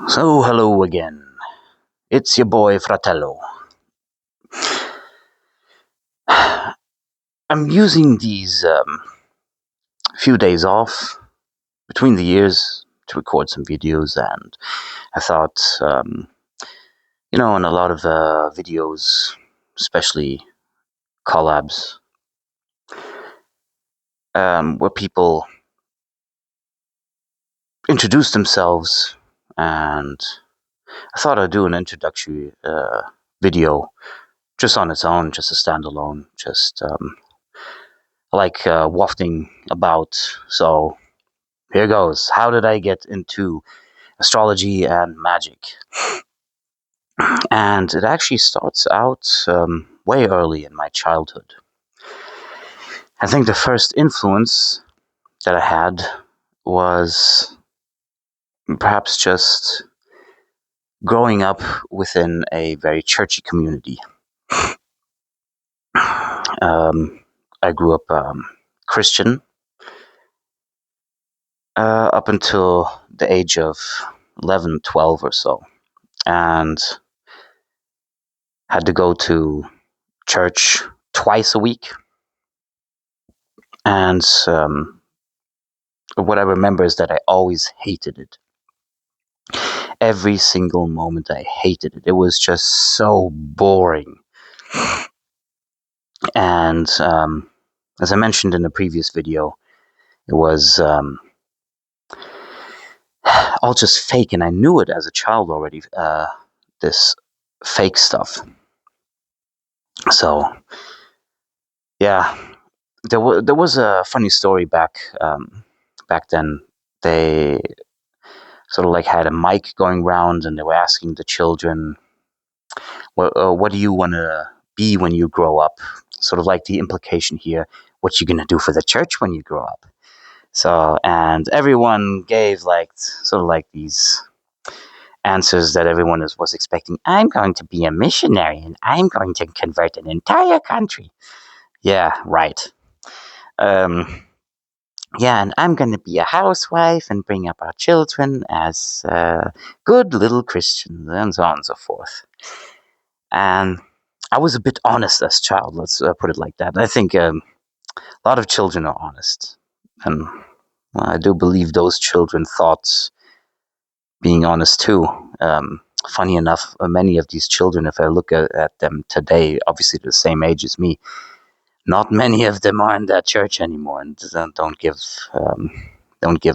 So, hello again. It's your boy Fratello. I'm using these few days off between the years to record some videos, and I thought, in a lot of videos, especially collabs, where people introduce themselves, and I thought I'd do an introductory video just on its own, just a standalone, just wafting about. So here goes. How did I get into astrology and magic? And it actually starts out way early in my childhood. I think the first influence that I had was perhaps just growing up within a very churchy community. I grew up Christian up until the age of 11, 12 or so, and had to go to church twice a week. And what I remember is that I always hated it. Every single moment I hated it. It was just so boring. And as I mentioned in a previous video, it was all just fake, and I knew it as a child already, this fake stuff. So, yeah, there was a funny story back then. They sort of like had a mic going round, and they were asking the children, what do you want to be when you grow up? Sort of like the implication here, what you gonna do for the church when you grow up? So, and everyone gave sort of like these answers that everyone was expecting. I'm going to be a missionary, and I'm going to convert an entire country. Yeah, right. Yeah, and I'm going to be a housewife and bring up our children as good little Christians, and so on and so forth. And I was a bit honest as a child, let's put it like that. I think a lot of children are honest. And I do believe those children thought being honest too. Funny enough, many of these children, if I look at them today, obviously the same age as me, not many of them are in that church anymore, and don't give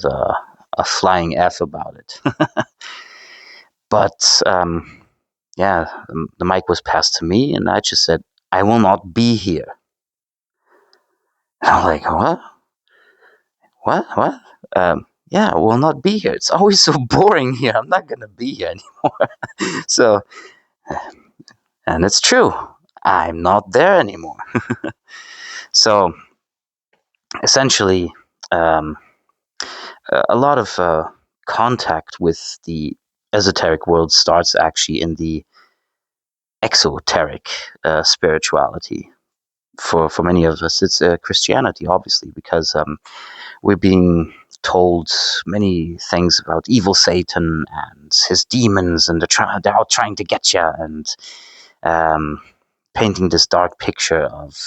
a flying F about it. But yeah, the mic was passed to me, and I just said, I will not be here. And I'm like, what? What? Yeah, I will not be here. It's always so boring here. I'm not going to be here anymore. So, and it's true. I'm not there anymore. So, essentially, a lot of contact with the esoteric world starts actually in the exoteric spirituality. For many of us, it's Christianity, obviously, because we're being told many things about evil Satan and his demons, and they're out trying to get you, and painting this dark picture of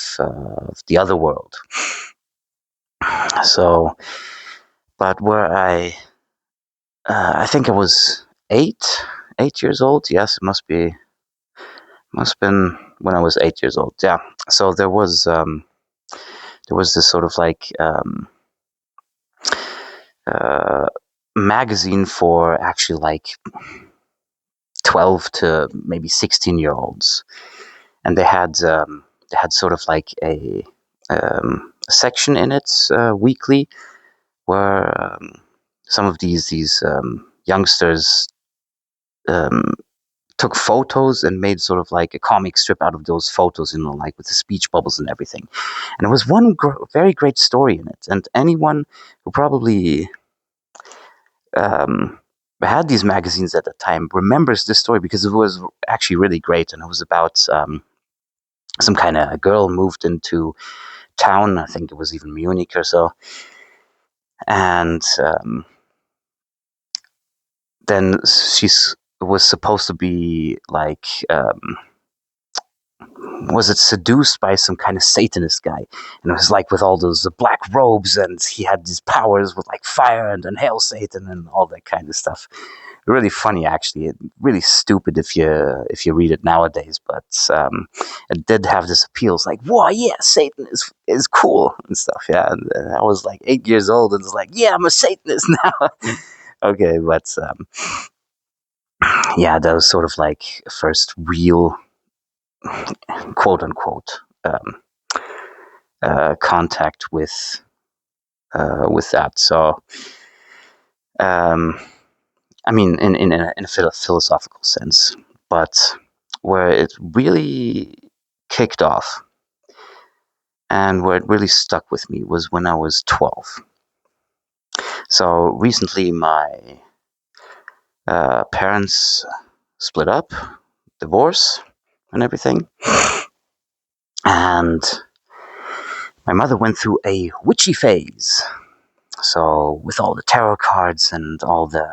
the other world. So, but where I think I was 8 years old. Yes, it must have been when I was 8 years old. Yeah. So there was this sort of magazine for actually 12 to maybe 16-year-olds, and they had sort of like a section in it weekly where some of these youngsters took photos and made sort of like a comic strip out of those photos, like with the speech bubbles and everything. And there was one very great story in it, and anyone who probably had these magazines at the time remembers this story, because it was actually really great, and it was about some kind of a girl moved into town. I think it was even Munich or so, and then she was supposed to be like, was it seduced by some kind of Satanist guy? And it was like with all those black robes, and he had these powers with like fire and hail Satan and all that kind of stuff. Really funny, actually. Really stupid if you read it nowadays, but it did have this appeal. It's like, whoa, yeah, Satan is cool and stuff. Yeah, and I was like 8 years old, and it's like, yeah, I'm a Satanist now. Okay, but yeah, that was sort of like first real, quote unquote, contact with that. So, um, I mean, in a philosophical sense, but where it really kicked off and where it really stuck with me was when I was 12. So recently, my parents split up, divorce, and everything, and my mother went through a witchy phase. So with all the tarot cards and all the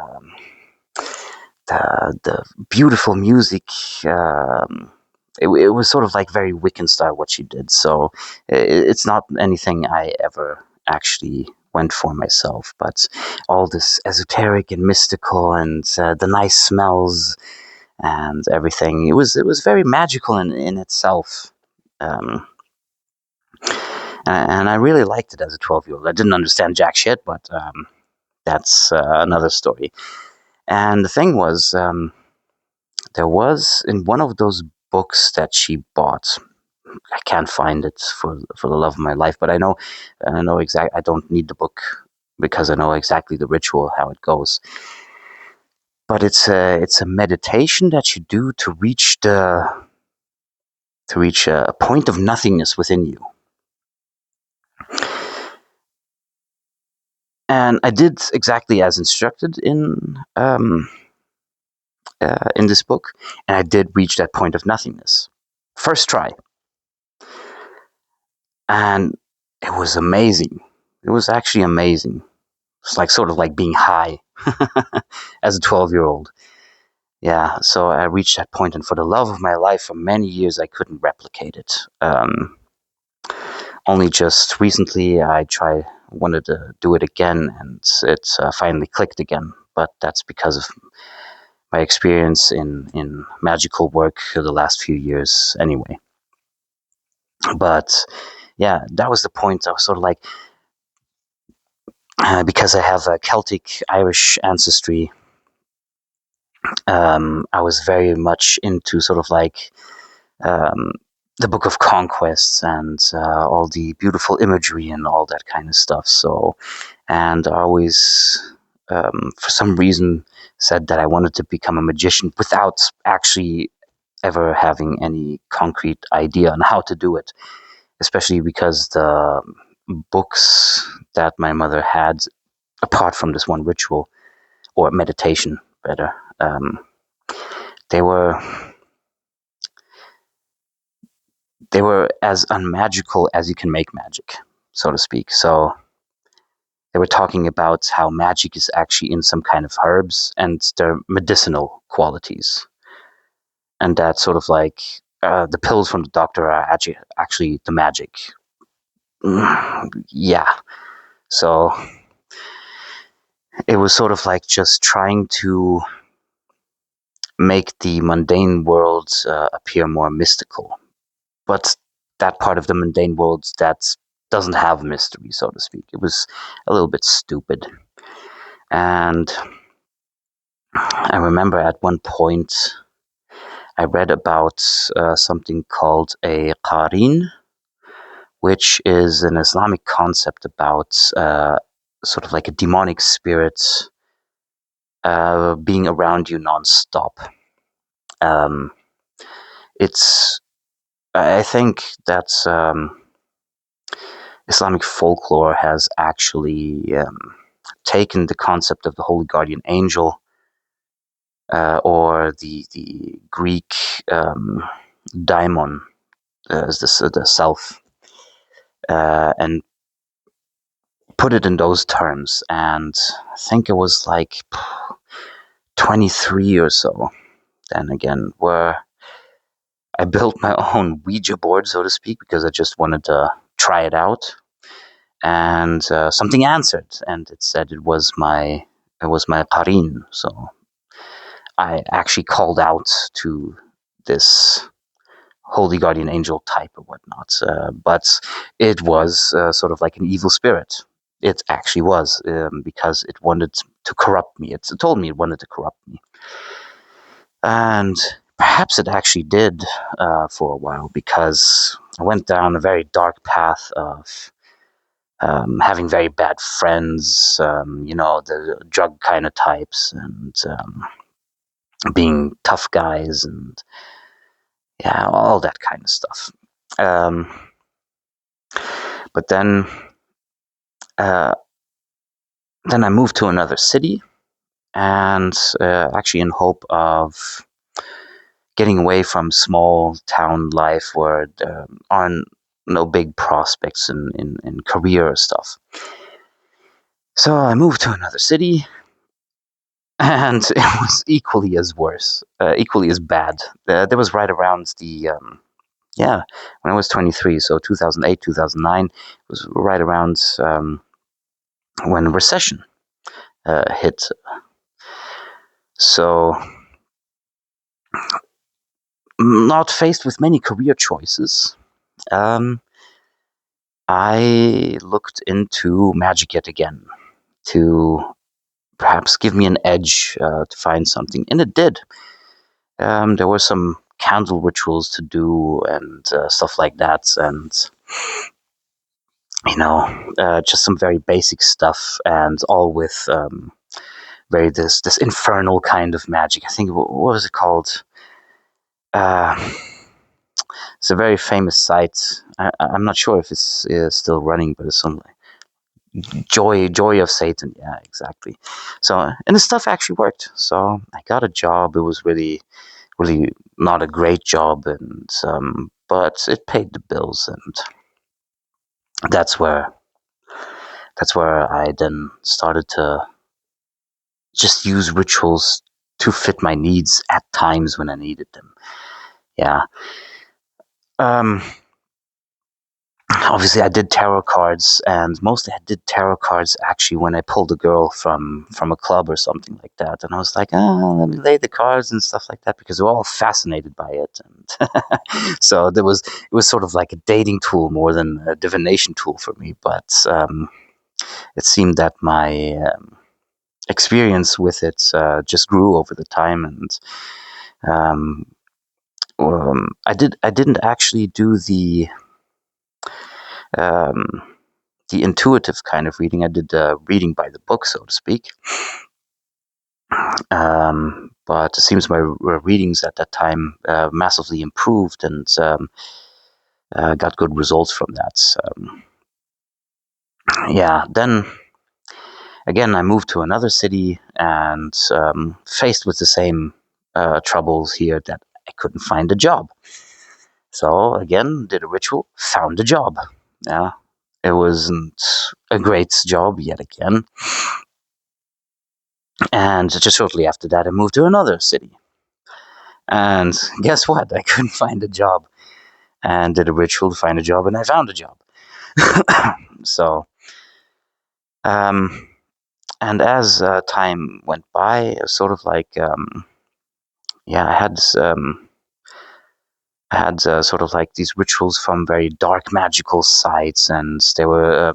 beautiful music, it was sort of like very Wiccan style what she did. So it's not anything I ever actually went for myself, but all this esoteric and mystical and the nice smells and everything. It was very magical in itself. Um, and I really liked it as a 12-year-old. I didn't understand jack shit, but that's another story. And the thing was, there was in one of those books that she bought. I can't find it for the love of my life, but I know exact. I don't need the book because I know exactly the ritual how it goes. But it's a meditation that you do to reach a point of nothingness within you. And I did exactly as instructed in this book, and I did reach that point of nothingness. First try. And it was amazing. It was actually amazing. It's like sort of like being high as a 12-year-old. Yeah, so I reached that point, and for the love of my life, for many years, I couldn't replicate it. Only just recently, wanted to do it again, and it finally clicked again. But that's because of my experience in magical work for the last few years, anyway. But yeah, that was the point. I was sort of like, because I have a Celtic Irish ancestry, I was very much into sort of like um, the Book of Conquests and all the beautiful imagery and all that kind of stuff. So, and I always, for some reason, said that I wanted to become a magician without actually ever having any concrete idea on how to do it, especially because the books that my mother had, apart from this one ritual or meditation, better, they were they were as unmagical as you can make magic, so to speak. So they were talking about how magic is actually in some kind of herbs and their medicinal qualities, and that sort of like the pills from the doctor are actually the magic. Yeah. So it was sort of like just trying to make the mundane world appear more mystical, but that part of the mundane world that doesn't have mystery, so to speak. It was a little bit stupid. And I remember at one point I read about something called a qarin, which is an Islamic concept about sort of like a demonic spirit being around you nonstop. Um, it's, I think that Islamic folklore has actually taken the concept of the holy guardian angel or the Greek daimon as the self and put it in those terms. And I think it was like 23 or so, then again, where I built my own Ouija board, so to speak, because I just wanted to try it out. And something answered, and it said it was my qarin. So I actually called out to this holy guardian angel type or whatnot, but it was sort of like an evil spirit. It actually was, because it wanted to corrupt me. It told me it wanted to corrupt me, and perhaps it actually did for a while, because I went down a very dark path of having very bad friends, the drug kind of types, and being tough guys, and yeah, all that kind of stuff. Um, but uh, then I moved to another city, and actually in hope of getting away from small town life where there aren't no big prospects in career or stuff. So I moved to another city, and it was equally as bad. That was right around when I was 23, so 2008, 2009, it was right around when recession hit. So, not faced with many career choices, um, I looked into magic yet again to perhaps give me an edge to find something, and it did. There were some candle rituals to do and stuff like that, and just some very basic stuff, and all with very this infernal kind of magic. I think what was it called? Uh, it's a very famous site. I'm not sure if it's still running, but it's some joy of Satan. Yeah, exactly. So, and the stuff actually worked. So I got a job. It was really not a great job, and but it paid the bills, and that's where I then started to just use rituals to fit my needs at times when I needed them. Yeah. Um, Obviously, I did tarot cards, and mostly I did tarot cards actually when I pulled a girl from a club or something like that. And I was like, let me lay the cards and stuff like that, because they were all fascinated by it. And so it was sort of like a dating tool more than a divination tool for me. But it seemed that my experience with it just grew over the time, and um, I didn't actually do um, the intuitive kind of reading. I did reading by the book, so to speak. But it seems my readings at that time massively improved, and got good results from that. Yeah, then again, I moved to another city, and faced with the same troubles here, that I couldn't find a job. So again, did a ritual, found a job. Yeah, it wasn't a great job yet again. And just shortly after that, I moved to another city. And guess what? I couldn't find a job, and did a ritual to find a job, and I found a job. So, um, and as time went by, it was sort of like, yeah, I had sort of like these rituals from very dark magical sites, and they were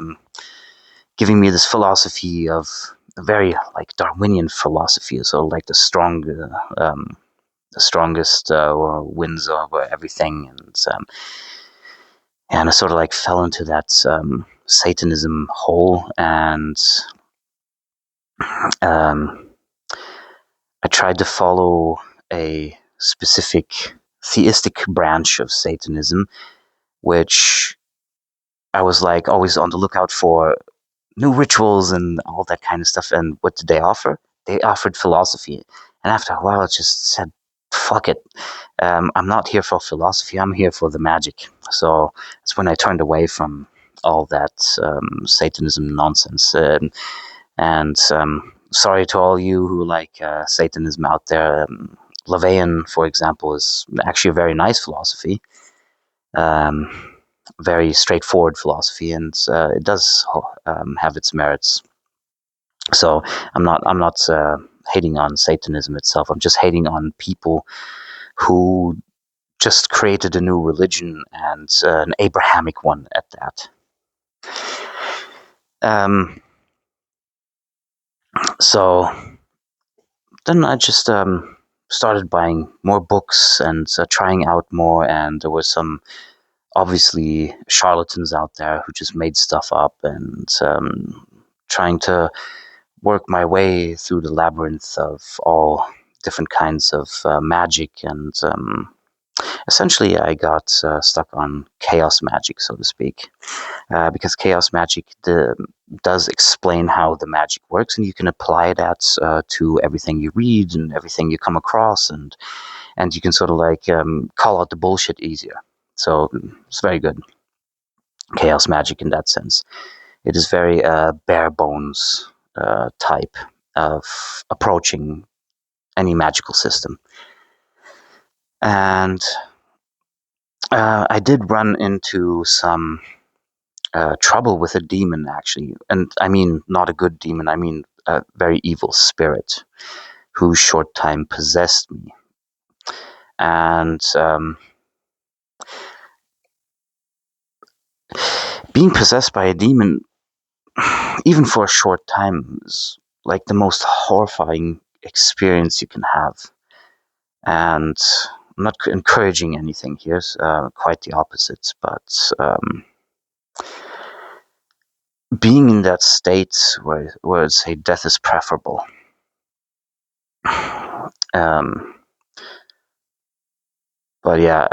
giving me this philosophy of a very like Darwinian philosophy, so like the strongest wins over everything, and I sort of like fell into that Satanism hole, and um, I tried to follow a specific theistic branch of Satanism, which I was like always on the lookout for new rituals and all that kind of stuff. And what did they offer? They offered philosophy. And after a while, I just said, fuck it. I'm not here for philosophy. I'm here for the magic. So that's when I turned away from all that Satanism nonsense. And sorry to all you who like Satanism out there. Levian, for example, is actually a very nice philosophy, um, very straightforward philosophy, and it does have its merits. So I'm not hating on Satanism itself. I'm just hating on people who just created a new religion, and an Abrahamic one at that. So then I just started buying more books and trying out more, and there were some obviously charlatans out there who just made stuff up, and trying to work my way through the labyrinth of all different kinds of magic, and essentially I got stuck on chaos magic, so to speak, because chaos magic does explain how the magic works, and you can apply that to everything you read and everything you come across, and you can sort of like call out the bullshit easier. So it's very good, chaos magic in that sense. It is very bare bones type of approaching any magical system. And I did run into some trouble with a demon, actually. And I mean, not a good demon, I mean a very evil spirit who short time possessed me. And being possessed by a demon, even for a short time, is like the most horrifying experience you can have. And I'm not encouraging anything here, quite the opposite, but being in that state where say death is preferable. But yeah,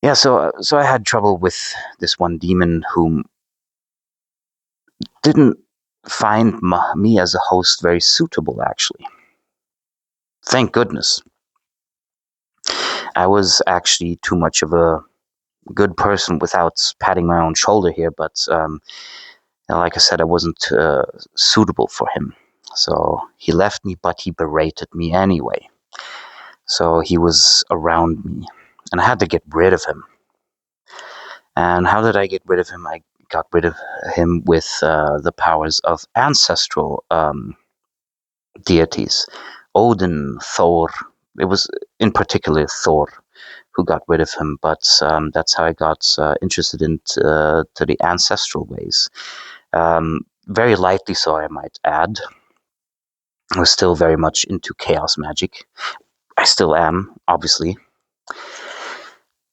yeah. So I had trouble with this one demon whom didn't find me as a host very suitable. Actually, thank goodness. I was actually too much of a good person without patting my own shoulder here, but like I said, I wasn't suitable for him. So he left me, but he berated me anyway. So he was around me, and I had to get rid of him. And how did I get rid of him? I got rid of him with the powers of ancestral deities. Odin, Thor. It was in particular Thor who got rid of him, but that's how I got interested into to the ancestral ways. Very lightly so, I might add. I was still very much into chaos magic. I still am, obviously.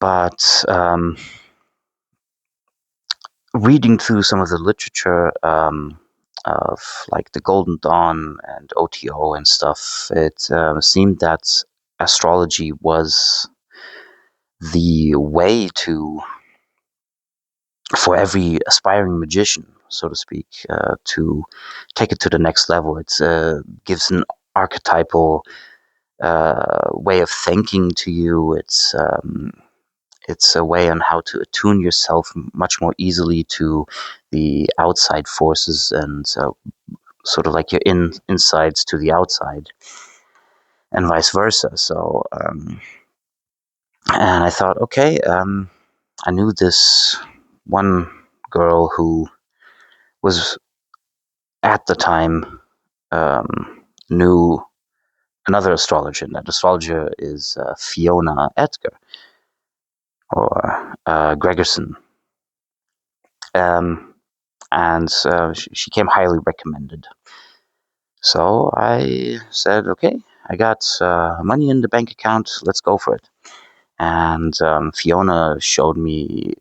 But reading through some of the literature of like the Golden Dawn and OTO and stuff, it seemed that astrology was the way to for every aspiring magician, so to speak, to take it to the next level. It gives an archetypal way of thinking to you. It's a way on how to attune yourself much more easily to the outside forces, and sort of like your insides to the outside, and vice versa. So, and I thought, okay, I knew this one girl who was at the time knew another astrologer, and that astrologer is Fiona Edgar, or Gregerson. And she came highly recommended. So I said, okay, I got money in the bank account, let's go for it. And Fiona showed me,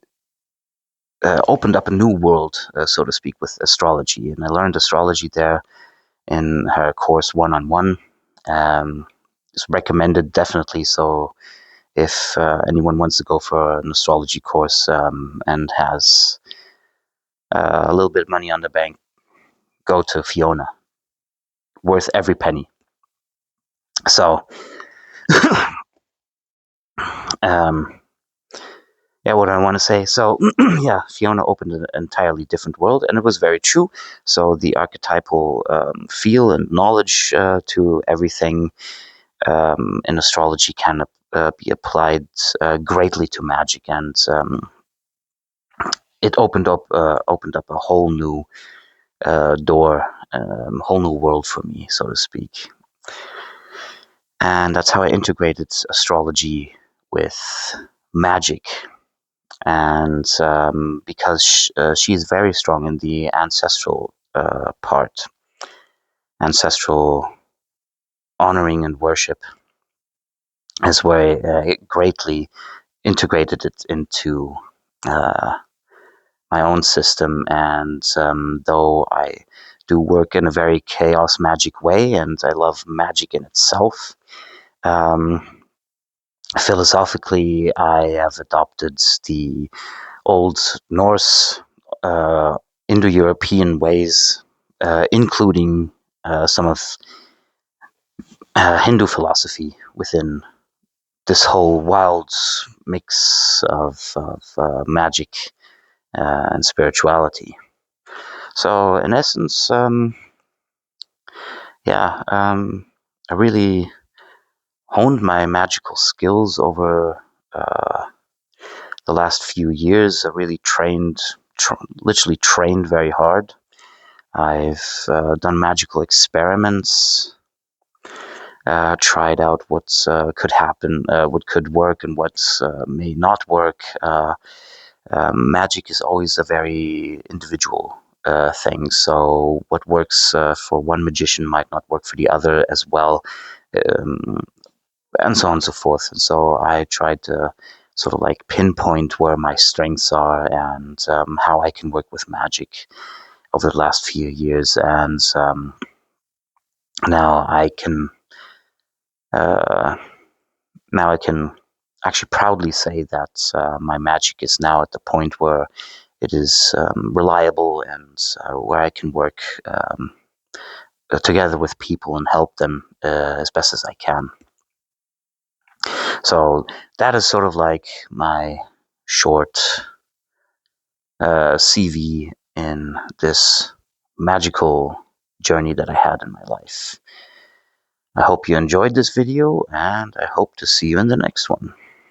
opened up a new world, so to speak, with astrology. And I learned astrology there in her course one-on-one. It's recommended, definitely. So if anyone wants to go for an astrology course and has a little bit of money on the bank, go to Fiona. Worth every penny. So, yeah, yeah, what I want to say. So, yeah, Fiona opened an entirely different world, and it was very true. So the archetypal feel and knowledge to everything in astrology can be applied greatly to magic, and it opened up a whole new door, whole new world for me, so to speak. And that's how I integrated astrology with magic. And because she's very strong in the ancestral part, ancestral honoring and worship, is where I greatly integrated it into uh, my own system. And though I do work in a very chaos magic way, and I love magic in itself, um, philosophically, I have adopted the Old Norse, Indo-European ways, including some of Hindu philosophy within this whole wild mix of magic and spirituality. So, in essence, yeah, I really honed my magical skills over the last few years. I really literally trained very hard. I've done magical experiments, tried out what could happen, what could work, and what may not work. Magic is always a very individual thing, so what works for one magician might not work for the other as well, um, and so on and so forth. And so I tried to sort of like pinpoint where my strengths are and how I can work with magic over the last few years, and now I can uh, now I can actually proudly say that my magic is now at the point where it is reliable, and where I can work together with people and help them as best as I can. So that is sort of like my short CV in this magical journey that I had in my life. I hope you enjoyed this video, and I hope to see you in the next one.